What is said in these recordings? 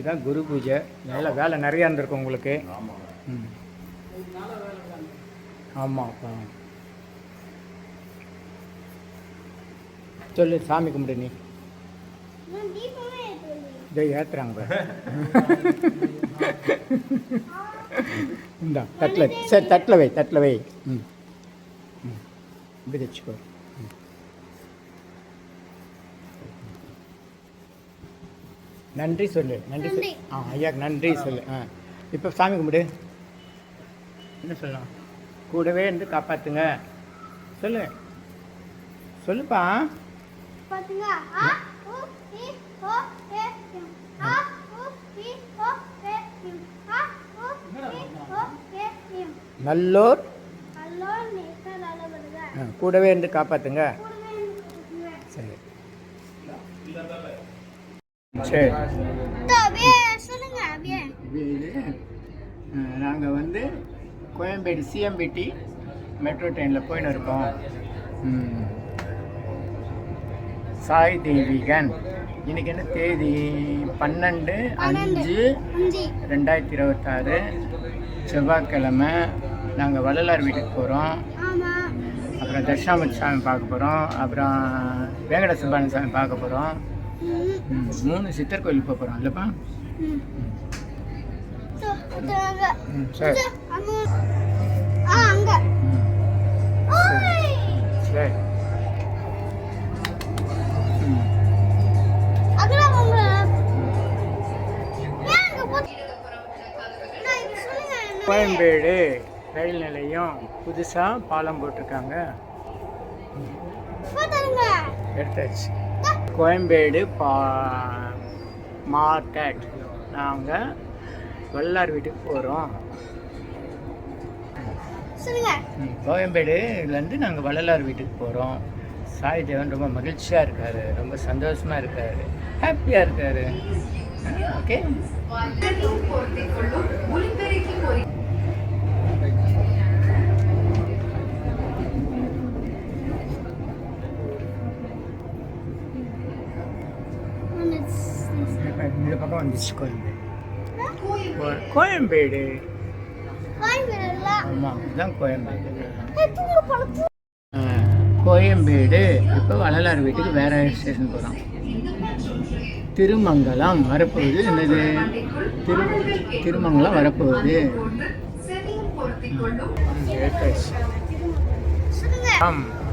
தான் குரு பூஜை. நல்ல வேலை நிறையா இருந்திருக்கும் உங்களுக்கு. ம் ஆமாப்பா. சொல்லு, சாமி கும்பிடு. நீ இதை ஏற்றுறாங்க இந்தா தட்டில். சரி, தட்டில் வை, தட்டில் வை. ம் ம் இப்படி வச்சுக்கோ. நன்றி சொல்லு. நன்றி சொல்லு. ஐயாக்கு நன்றி சொல்லு. இப்போ சாமி கும்பிடு. என்ன சொல்லலாம்? கூடவே இருந்து காப்பாற்றுங்க சொல்லு. சொல்லுப்பா. நல்லோர் கூடவே இருந்து காப்பாற்றுங்க. சரி சரி. நாங்கள் வந்து கோயம்பேடு சிஎம்பிடி மெட்ரோ ட்ரெயினில் போயின்னு இருக்கோம். சாய் தெய்வீகன். இன்றைக்கி என்ன தேதி? 12/5/2026 செவ்வாய்க்கிழமை. நாங்கள் வள்ளலார் வீட்டுக்கு போகிறோம். அப்புறம் தட்சிணாமூர்த்தி சாமி பார்க்க போகிறோம். அப்புறம் வேங்கட சுப்பான சாமி பார்க்க போகிறோம். 3 சித்தர் கோயிலுக்கு போக போகிறோம் இல்லைப்பா? சரி சரி. கோயம்பேடு ரயில் நிலையம் புதுசாக பாலம் போட்டிருக்காங்க. எடுத்தாச்சு. கோயம்பேடு மார்க்கெட். நாங்கள் வள்ளலார் வீட்டுக்கு போகிறோம். கோயம்பேடுலேருந்து நாங்கள் வள்ளலார் வீட்டுக்கு போகிறோம். சாய் தேவன் ரொம்ப மகிழ்ச்சியாக இருக்கார், ரொம்ப சந்தோஷமாக இருக்கார், ஹாப்பியாக இருக்கார். ஓகே. இந்த பக்கம் வந்துச்சு கோயம்பேடு. ஆமாம், இதுதான் கோயம்பேடு. கோயம்பேடு. இப்போ வள்ளலார் வீட்டுக்கு வேற ஸ்டேஷன் போகிறோம். திருமங்கலம் வரப்போகுது. என்னது? திருமங்கலம் வரப்போகுது.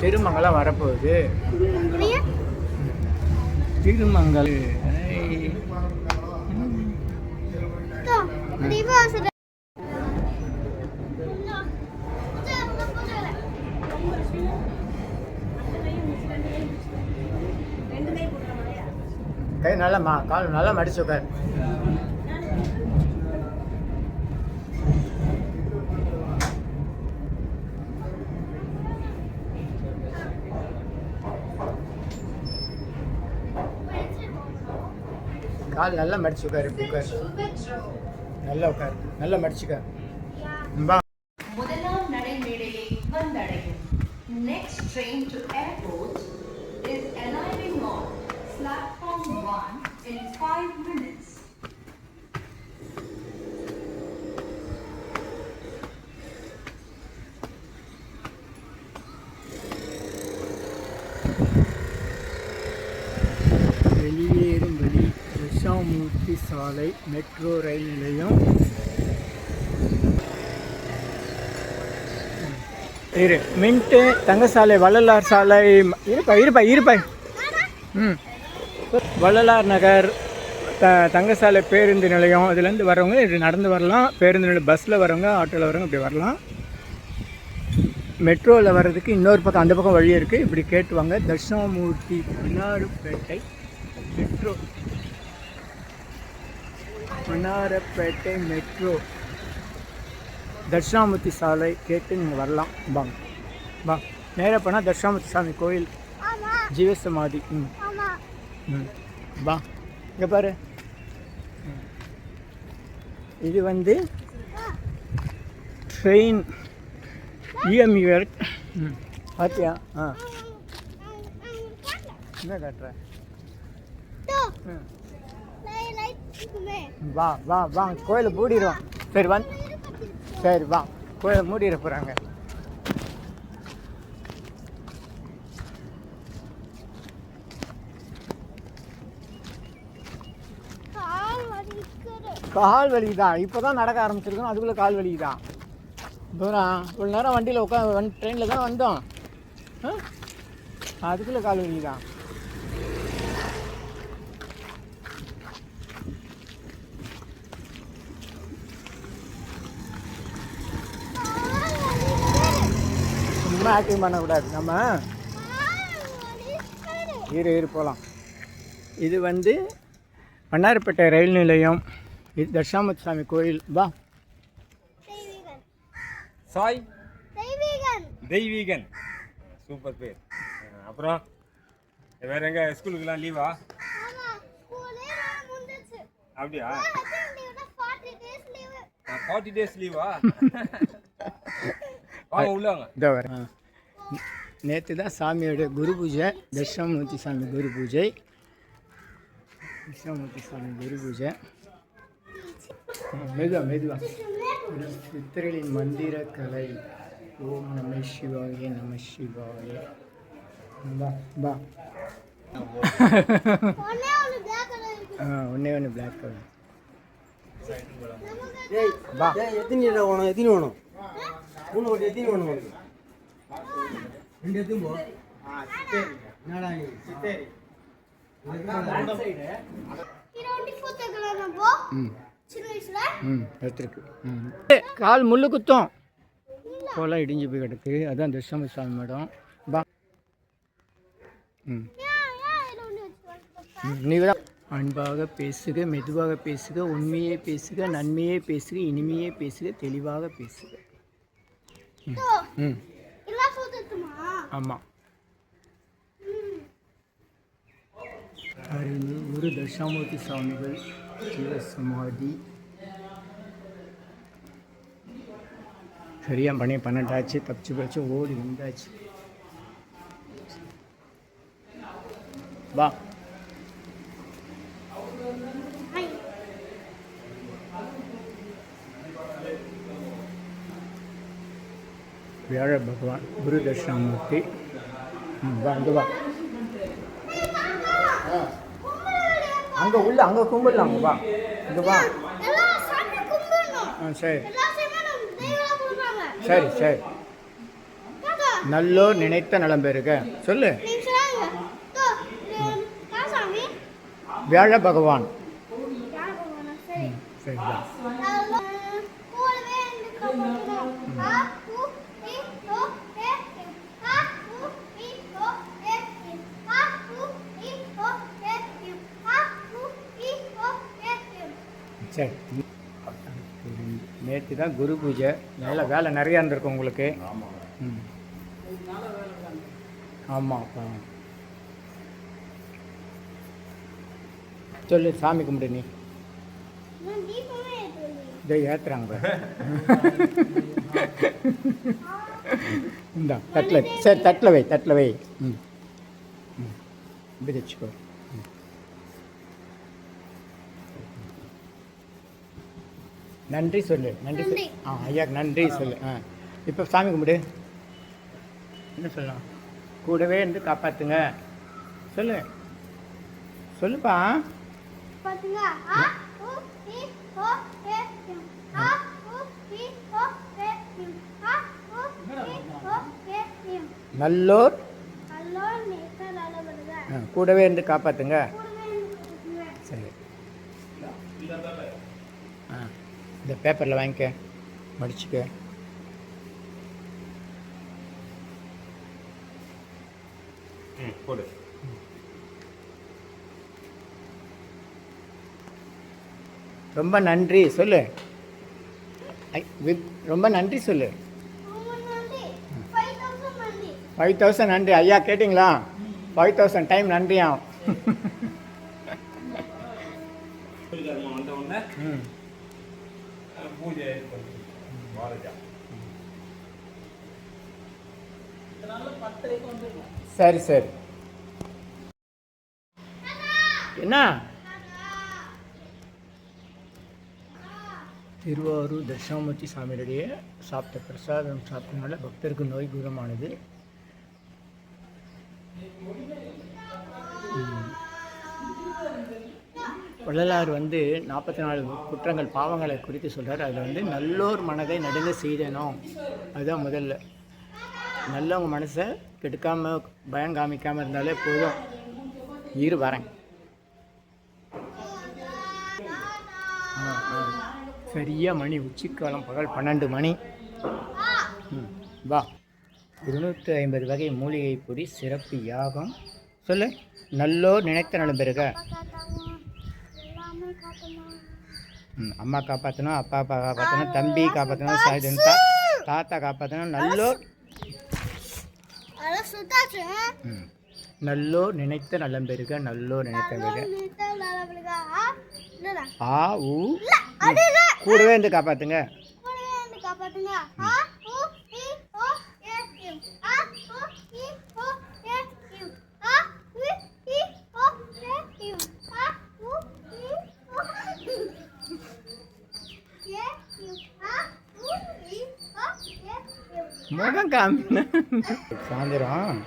திருமங்கலம் வரப்போகுது. திருமங்கலம் கை நல்லா கால் நல்லா மடிச்சு உட்கார். கால் நல்லா மடிச்சு உட்கார். இப்படி உட்கார். நல்லா உட்கார். நல்லா மடிச்சுக்க. முதலாம் நடைமேடையை வந்தடையும். Next train to airport is arriving on platform 1 in 5 minutes. வெளியேறும் வழி தட்சிணாமூர்த்தி சாலை மெட்ரோ ரயில் நிலையம். மின்ட்டு தங்கசாலை வள்ளலார் சாலை. இருப்பா. வள்ளலார் நகர் தங்கசாலை பேருந்து நிலையம். இதுலேருந்து வரவங்க இது நடந்து வரலாம். பேருந்து நிலையம் பஸ்ஸில் வரவங்க, ஆட்டோவில் வரவங்க இப்படி வரலாம். மெட்ரோவில் வர்றதுக்கு இன்னொரு பக்கம், அந்த பக்கம் வழி இருக்குது. இப்படி கேட்டுவாங்க. தட்சிணாமூர்த்தி மன்னார்பேட்டை மெட்ரோ. மன்னார்பேட்டை மெட்ரோ தட்சிணாமூர்த்தி சாலை கேட்டு நீங்கள் வரலாம். வா நேராக போனால் தட்சிணாமூர்த்தி சாமி கோயில், ஜீவசமாதி. வா இங்கே பாரு. இது வந்து ட்ரெயின் இஎம்யூஆர். பார்த்தியா? என்ன காட்டுற? வா வா வா கோயிலை மூடிடுவோம். சரி சரி வா கோயிலை மூடிட போகிறாங்க. கால் வலிக்குதான். இப்போ தான் நடக்க ஆரம்பிச்சிருக்கோம், அதுக்குள்ளே கால் வலிக்குதான். தூரம் இவ்வளோ நேரம் வண்டியில் உட்காந்து ட்ரெயினில் தான் வந்தோம், அதுக்குள்ளே கால் வலிக்குதான். சும்மா ஆக்டிவ் பண்ணக்கூடாது நம்ம. இரு போகலாம். இது வந்து வண்ணாரப்பேட்டை ரயில் நிலையம். இது தட்சிணாமூர்த்தி சாமி கோயில். வா. சாய் தெய்வீகன் சூப்பர் பேர். அப்புறம் வேற எங்க ஸ்கூலுக்குலாம் லீவா? அப்படியா? 40 days லீவா? வாங்க உள்ள வாங்க. இதோ வரேன். நேற்று தான் சாமியோட குரு பூஜை, தட்சிணாமூர்த்தி சாமி குரு பூஜை. தட்சிணாமூர்த்தி சாமி குரு பூஜை. மெதுவா சித்திரையின் மந்திர கலை. ஓம் நம சிவாய நம சிவாய. வா ஒன்னே ஒன்று பிளாக் கலர். வா. எத்தனை வேணும்? 3 கோடி எத்தனை வேணும்? 2 எத்தனை போ? என்னடா நீ சித்தேரி எடுத்துருக்கு. கால் முள்ளு குத்தம் கோலாம் இடிஞ்சு போய் கிடக்கு. அதான் தட்சிணாமூர்த்தி சாமி மேடம். வா. நீதான் அன்பாக பேசுக, மெதுவாக பேசுக, உண்மையே பேசுக, நன்மையே பேசுக, இனிமையே பேசுக, தெளிவாக பேசுக. ஆமாம். அறிவு குரு தட்சிணாமூர்த்தி சுவாமிகள் ஜீவசமாதி. சரியாக 12 ஆச்சு. தப்பிச்சு ஓடி வந்தாச்சு. வா. வியாழ பகவான் குரு தட்சிணாமூர்த்தி. வா அங்கே வா. அங்கே உள்ள அங்கே கும்பிடலாம். வா இங்கே வா. சரி சரி சரி. நல்லோர் நினைத்த நலம் பெறுக. சொல்லு. வியாழ பகவான். சரி வா. சரி. நேற்று தான் குரு பூஜை. நல்ல வேலை நிறையா இருந்திருக்கும் உங்களுக்கு. ஆமாப்பா. சொல்லு. சாமி கும்பிடு. நீ இதை ஏற்றுறாங்க. இந்தா தட்டில். சரி தட்டில் வை. இப்படி வச்சுக்கோ. நன்றி சொல்லு. நன்றி சொல்லு. ஐயாக்கு நன்றி சொல்லு. இப்போ சாமி கும்பிடு. என்ன சொல்லலாம்? கூடவே இருந்து காப்பாற்றுங்க. சொல்லு. சொல்லுப்பா. நல்லோர் கூடவே இருந்து காப்பாற்றுங்க. சரி. இந்த பேப்பரில் வாங்கிக்க, மடிச்சுக்க. போடு. ரொம்ப நன்றி சொல்லு. ரொம்ப நன்றி சொல்லு. 5000 நன்றி. ஐயா கேட்டிங்களா? 5000 டைம் நன்றியா. சரி சரி. என்ன திருவாரூர் தட்சிணாமூர்த்தி சாமியுடைய சாப்பிட்ட பிரசாதம் சாப்பிட்டனால பக்தருக்கு நோய் குணமானது. வள்ளலார் வந்து 44 குற்றங்கள் பாவங்களை குறித்து சொல்கிறார். அதில் வந்து நல்லோர் மனதை நடுங்க செய்தனும், அதுதான் முதல்ல. நல்லவங்க மனசை கெடுக்காமல் பயம் காமிக்காமல் இருந்தாலே போதும். வரேன். சரியாக மணி உச்சிக்காலம் பகல் 12 மணி. வா. 250 வகை மூலிகை பொடி சிறப்பு யாகம் சொல்லு. நல்லோர் நினைத்த நலம் பெறுக. அம்மா காப்பாற்றணும், அப்பா காப்பாற்றணும், தம்பி காப்பாற்றணும், தாத்தா காப்பாற்றணும். நல்லோர் நினைத்த நலம் பெறுக. நல்லோர் நினைத்த பெறுக. ஆ ஊ கூடவே இருந்து காப்பாற்றுங்க. முகம் காமி. சாயந்தரம்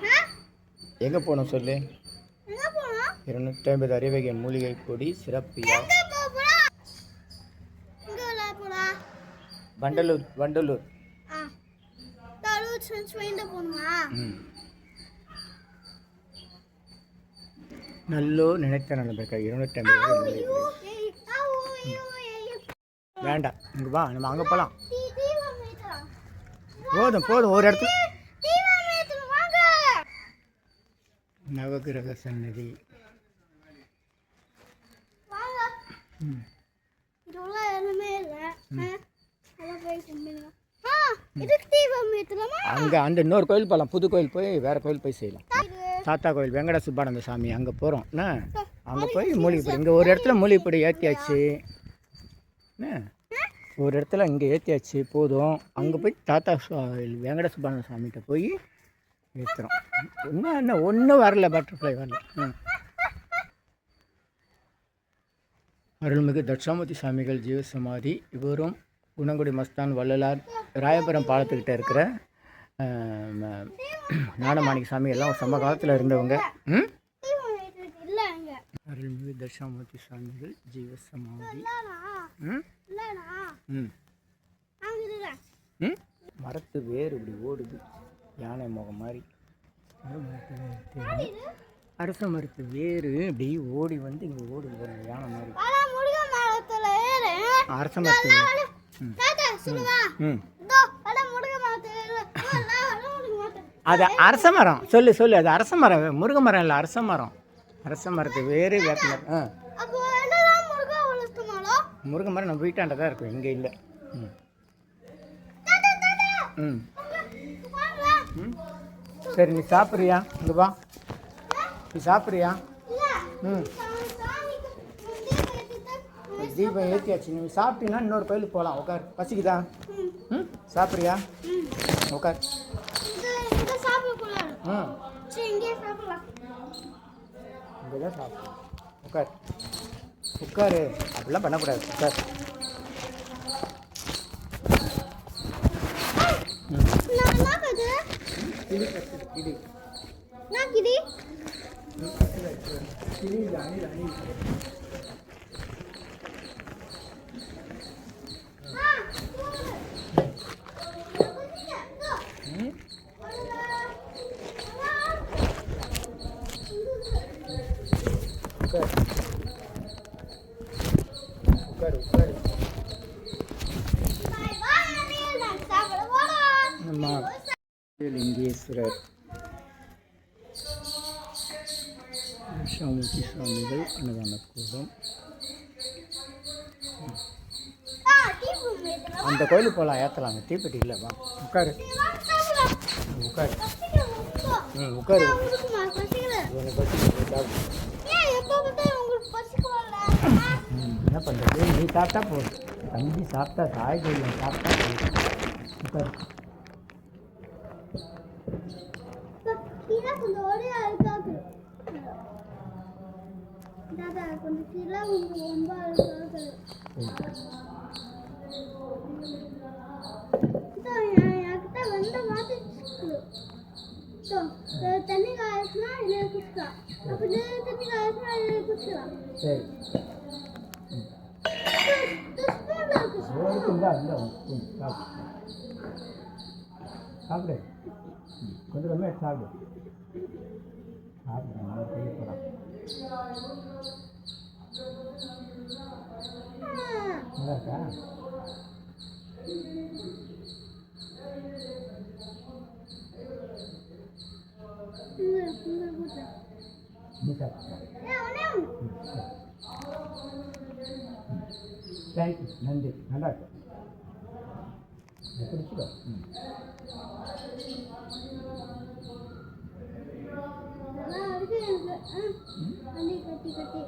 எங்கே போகணும் சொல்லு. 250 அறிவகை மூலிகை பொடி சிறப்பு. வண்டலூர். நல்லோர் நினைத்த நலம் பெறுக. 250 வேண்டாம். இங்கே வா, நம்ம அங்கே போகலாம். போதும் ஒரு இடத்துல. நவகிரக சன்னதி. அங்கே அந்த இன்னொரு கோயில் போகலாம். புது கோயில் போய் வேற கோயில் போய் செய்யலாம். தாத்தா கோயில் வெங்கட சுப்பானந்த சாமி அங்கே போகிறோம். அங்கே போய் மூலிகைப்பொடி. இங்கே ஒரு இடத்துல மூலிகைப்பொடி ஏற்றியாச்சு. ஒரு இடத்துல இங்கே ஏற்றியாச்சு, போதும். அங்கே போய் தாத்தா வெங்கட சுப்பானந்த சாமிகிட்ட போய் ஏற்றுறோம். என்ன ஒன்றும் வரல, பட்டர்ஃப்ளை வரல. அருள்மிகு தட்சிணாமூர்த்தி சாமிகள் ஜீவசமாதி. இவரும் குணங்குடி மஸ்தான் வள்ளலார், ராயபுரம் பாலத்துக்கிட்ட இருக்கிற ஞானமாணிக்க சாமி எல்லாம் சம காலத்தில் இருந்தவங்க. அருள்மிகு தட்சிணாமூர்த்தி சாமிகள் ஜீவசமாதி. மரத்து வேறு இப்படி ஓடுது, யானை முகம் மாதிரி. அரச மரத்து வேறு இப்படி ஓடி வந்து இங்கே ஓடுது யானை மாதிரி. அரச மரத்து அது அரச மரம். சொல்லு அது அரச மரம். முருங்கை மரம் இல்லை, அரச மரம். அரச மரத்து வேறு வேப்ப மரம். முருங்கை மரம் நம்ம வீட்டாண்ட தான் இருக்கும், இங்கே இல்லை. சரி, நீ சாப்பிட்றியா? இங்கே வா, நீ சாப்பிட்றியா? தீபம் ஏற்றியாச்சு. நீ சாப்பிட்டீங்கன்னா இன்னொரு கோயிலுக்கு போகலாம். உட்கார். பசிக்குதா? சாப்பிட்றியா? உட்கார். இங்கே தான் சாப்பிட்றேன். உட்காரு. அப்படிலாம் பண்ணக்கூடாது. உட்கார். லிங்கேஸ்வரர் தட்சிணாமூர்த்தி சுவாமிகள் அன்னதான கூடம். அந்த கோயிலுக்கு போகலாம், ஏற்றலாங்க. தீப்பெட்டி இல்லை. வா, உட்காரு. உட்காரு. உட்காரு. என்ன பண்ணுறது? நீ சாப்பிட்டா போதும். தம்பி சாப்பிட்டா, காய்கறி சாப்பிட்டா போதும். உட்காரு. கொஞ்சம் தண்ணி காய்ச்சினா இதில் குடிக்கலாம். அப்படி தண்ணி காய்ச்சினா இதில் குடிக்கலாம். சரி ஸ்பூனில் இருக்கு. இருக்குங்களா இல்லை சாப்பிடு கொஞ்சம் கம்மியாக சாப்பிடு சாப்பிடு நல்லா செய்ய போகிறான் நல்லா இருக்கா நீ சாப்பிட்டா தேங்க்யூ நன்றி நல்லா இருக்கு பிடிச்சிக்கோ நல்லா இருக்கு எனக்கு. தண்ணி கட்டி கட்டி.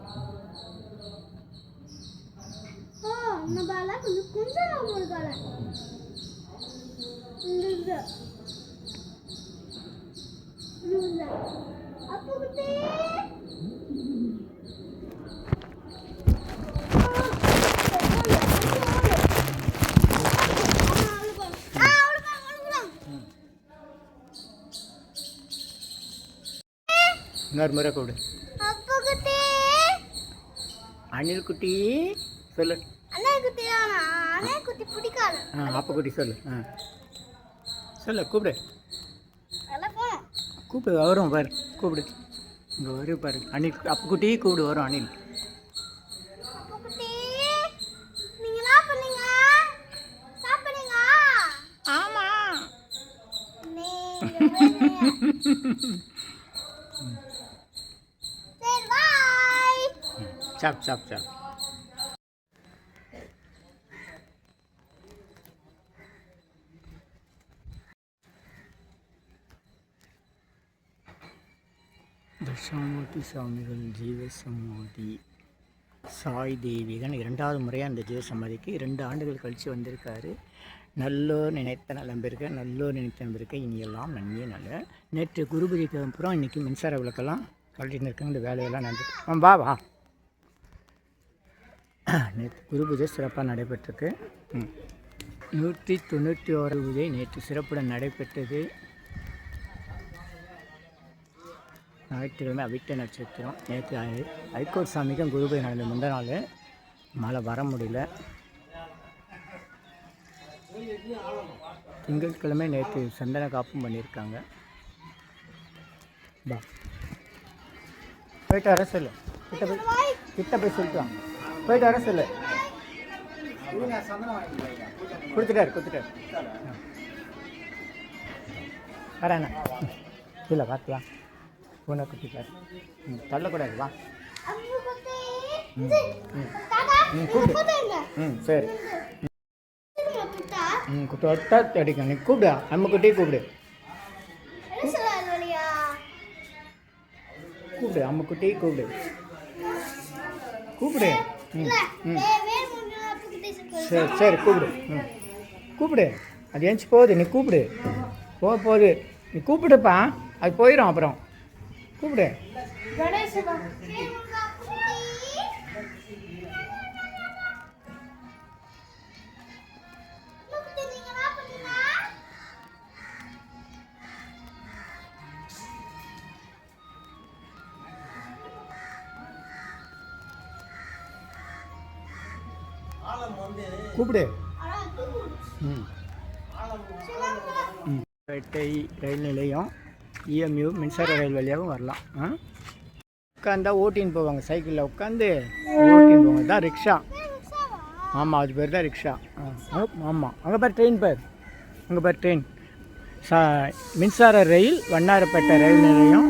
ஓ நம்ம எல்லாம் கொஞ்சம் கொஞ்சம் போடுதால அப்போ குட்டி இன்னொரு முறை கூடு அப்போ குட்டி அணில் குட்டி சொல்லு அண்ணா குட்டி தானா? அண்ணா குட்டி பிடிக்காது. அப்பா குட்டி சொல்லு சொல்லு கூப்பிடு அதெல்லாம் போகணும். கூப்பிடு வரும் பாரு கூப்பிடு இங்கே வரும் பாரு அணில் அப்பா குட்டி கூப்பிடு வரும் அணில் அப்போ குட்டி நீங்க என்ன பண்ணீங்க? சாப்பிடுங்க. ஆமாம் சரி பாய். சாப் சாப் சாப் தட்சாமூர்த்தி சுவாமிகள் ஜீவசமாதி சாய் தேவிகன் 2வது முறையாக அந்த ஜீவசமாதிக்கு 2 ஆண்டுகள் கழித்து வந்திருக்காரு. நல்லோர் நினைத்த நலம்பிருக்க நல்லோர் நினைத்த நம்பிருக்க இனியெல்லாம் நன்மையே நல்ல. நேற்று குருபதிக்கு அப்புறம் இன்றைக்கி மின்சார விளக்கெல்லாம் கழட்டின்னு இருக்காங்க. இந்த வேலையெல்லாம் நடந்து வா வா நேற்று குருபூஜை சிறப்பாக நடைபெற்றிருக்கு. 191 பூஜை நேற்று சிறப்புடன் நடைபெற்றது. ஞாயிற்றுக்கிழமை அவிட்ட நட்சத்திரம். நேற்று ஹைகோர்ட் சாமிக்கும் குருபூஜை நடந்த முந்த நாள் மழை வர முடியல. திங்கட்கிழமை நேற்று சந்தன காப்பும் பண்ணியிருக்காங்க. பா போயிட்டு வர சொல்லு கிட்ட போய் சொல்லிட்டு வாங்க போயிட்டு வர சொல்லு கொடுத்துட்டாரு வரேண்ணா இல்லை பார்த்துவா பூனை குட்டிக்கார் தள்ளக்கூடாது வா அப்போ குட்டி கூப்பிடு சரி தொட்டா தொட்டா அடிக்க நீ கூப்பிடு நம்ம குட்டியை கூப்பிடு என்ன சொல்லாது வழியா? கூப்பிடு அம்ம குட்டியை கூப்பிடு கூப்பிடு சரி சரி கூப்பிடு கூப்பிடு அது ஏஞ்சி போகுது நீ கூப்பிடு போகுது நீ கூப்பிடுப்பா அது போயிடும் அப்புறம் கூப்பிடு கூப்பிடு பேட்டை ரயில் நிலையம் இஎம்யூ மின்சார ரயில் வழியாகவும் வரலாம். உட்காந்தா ஓட்டின்னு போவாங்க சைக்கிளில் உட்காந்து ஓட்டின்னு போவாங்க தான் ரிக்ஷா. ஆமாம் அது பேர் தான் ரிக்ஷா. ஆமாம் அங்கே பேர் ட்ரெயின் பேர் அங்கே பேர் ட்ரெயின் மின்சார ரயில் வண்ணாரப்பேட்டை ரயில் நிலையம்.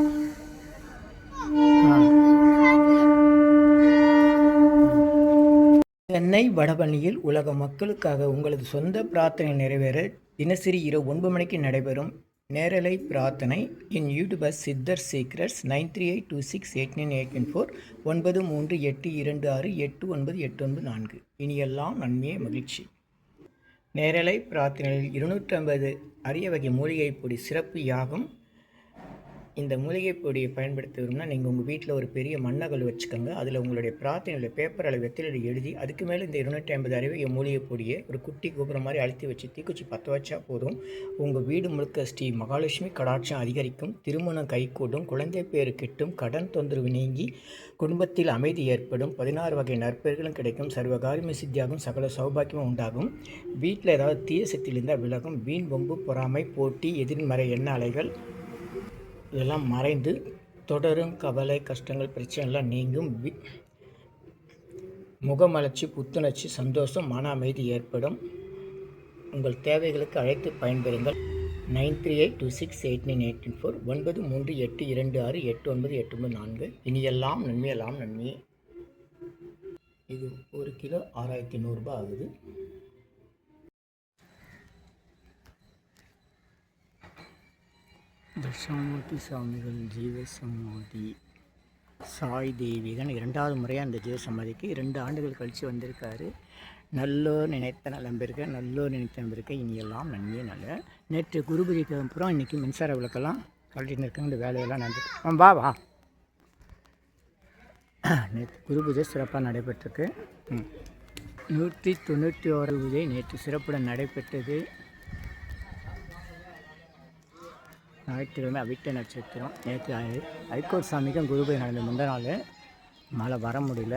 சென்னை வடபழனியில் உலக மக்களுக்காக உங்களது சொந்த பிரார்த்தனை நிறைவேற தினசரி இரவு 9 மணிக்கு நடைபெறும் நேரலை பிரார்த்தனை இன் யூடியூபர் சித்தர் சீக்ரெட்ஸ் 9382689814 9382268984. இனியெல்லாம் நன்மையே மகிழ்ச்சி. நேரலை பிரார்த்தனையில் 250 அரிய வகை மூலிகை பொடி சிறப்பு யாகம் இந்த மூலிகை பொடியை பயன்படுத்துகிறோம்னா நீங்கள் உங்கள் வீட்டில் ஒரு பெரிய மண்ணகல் வச்சுக்கோங்க. அதில் உங்களுடைய பிரார்த்தனையில் பேப்பரில் வெற்றிலை எழுதி அதுக்கு மேலே இந்த 250 அறிவிய மூலிகை பொடியை ஒரு குட்டி கோபுரம் மாதிரி அழுத்தி வச்சு தீக்குச்சி பற்ற வச்சா போதும். உங்கள் வீடு முழுக்க ஸ்ரீ மகாலட்சுமி கடாட்சம் அதிகரிக்கும், திருமணம் கைகூடும், குழந்தை பேரு கிட்டும், கடன் தொந்தரவு நீங்கி குடும்பத்தில் அமைதி ஏற்படும், 16 வகை நற்பெயர்களும் கிடைக்கும், சர்வகாரியமே சித்தியாகும், சகல சௌபாக்கியமும் உண்டாகும், வீட்டில் ஏதாவது தீய சக்தியில் இருந்தால் விலகும், வீண் வம்பு பொறாமை போட்டி எதிர்மறை எண்ண அலைகள் இதெல்லாம் மறைந்து தொடரும் கவலை கஷ்டங்கள் பிரச்சனைலாம் நீங்கும், முகமலர்ச்சி புத்துணர்ச்சி சந்தோஷம் மன அமைதி ஏற்படும். உங்கள் தேவைகளுக்கு அழைத்து பயன்பெறுங்கள். 9382689884 9382268984. இனியெல்லாம் நன்மையெல்லாம் நன்மையே. இது 1 கிலோ 6100 ரூபாய் ஆகுது. தட்சாமூர்த்தி சுவாமிகள் ஜீவசமாதி சாய் தேவிகன் 2வது முறையாக அந்த ஜீவசமாதிக்கு 2 ஆண்டுகள் கழித்து வந்திருக்காரு. நல்லோர் நினைத்த நலம்பிருக்க, நல்லோர் நினைத்த நம்பிருக்க, இனியெல்லாம் நன்மையே நல்ல. நேற்று குரு பூஜைக்கு அப்புறம் இன்றைக்கி மின்சார விளக்கெல்லாம் கழட்டின்னு இருக்காங்க. இந்த வேலையெல்லாம் நடந்துட்டு வா நேற்று குரு பூஜை சிறப்பாக நடைபெற்றிருக்கு. 191 பூஜை நேற்று சிறப்புடன் நடைபெற்றது. ஞாயிற்றுக்கிழமை அவிட்ட நட்சத்திரம். நேற்று ஐகோர் சாமிக்கும் குருபூஜை நடந்த முந்த நாள் மழை வர முடியல.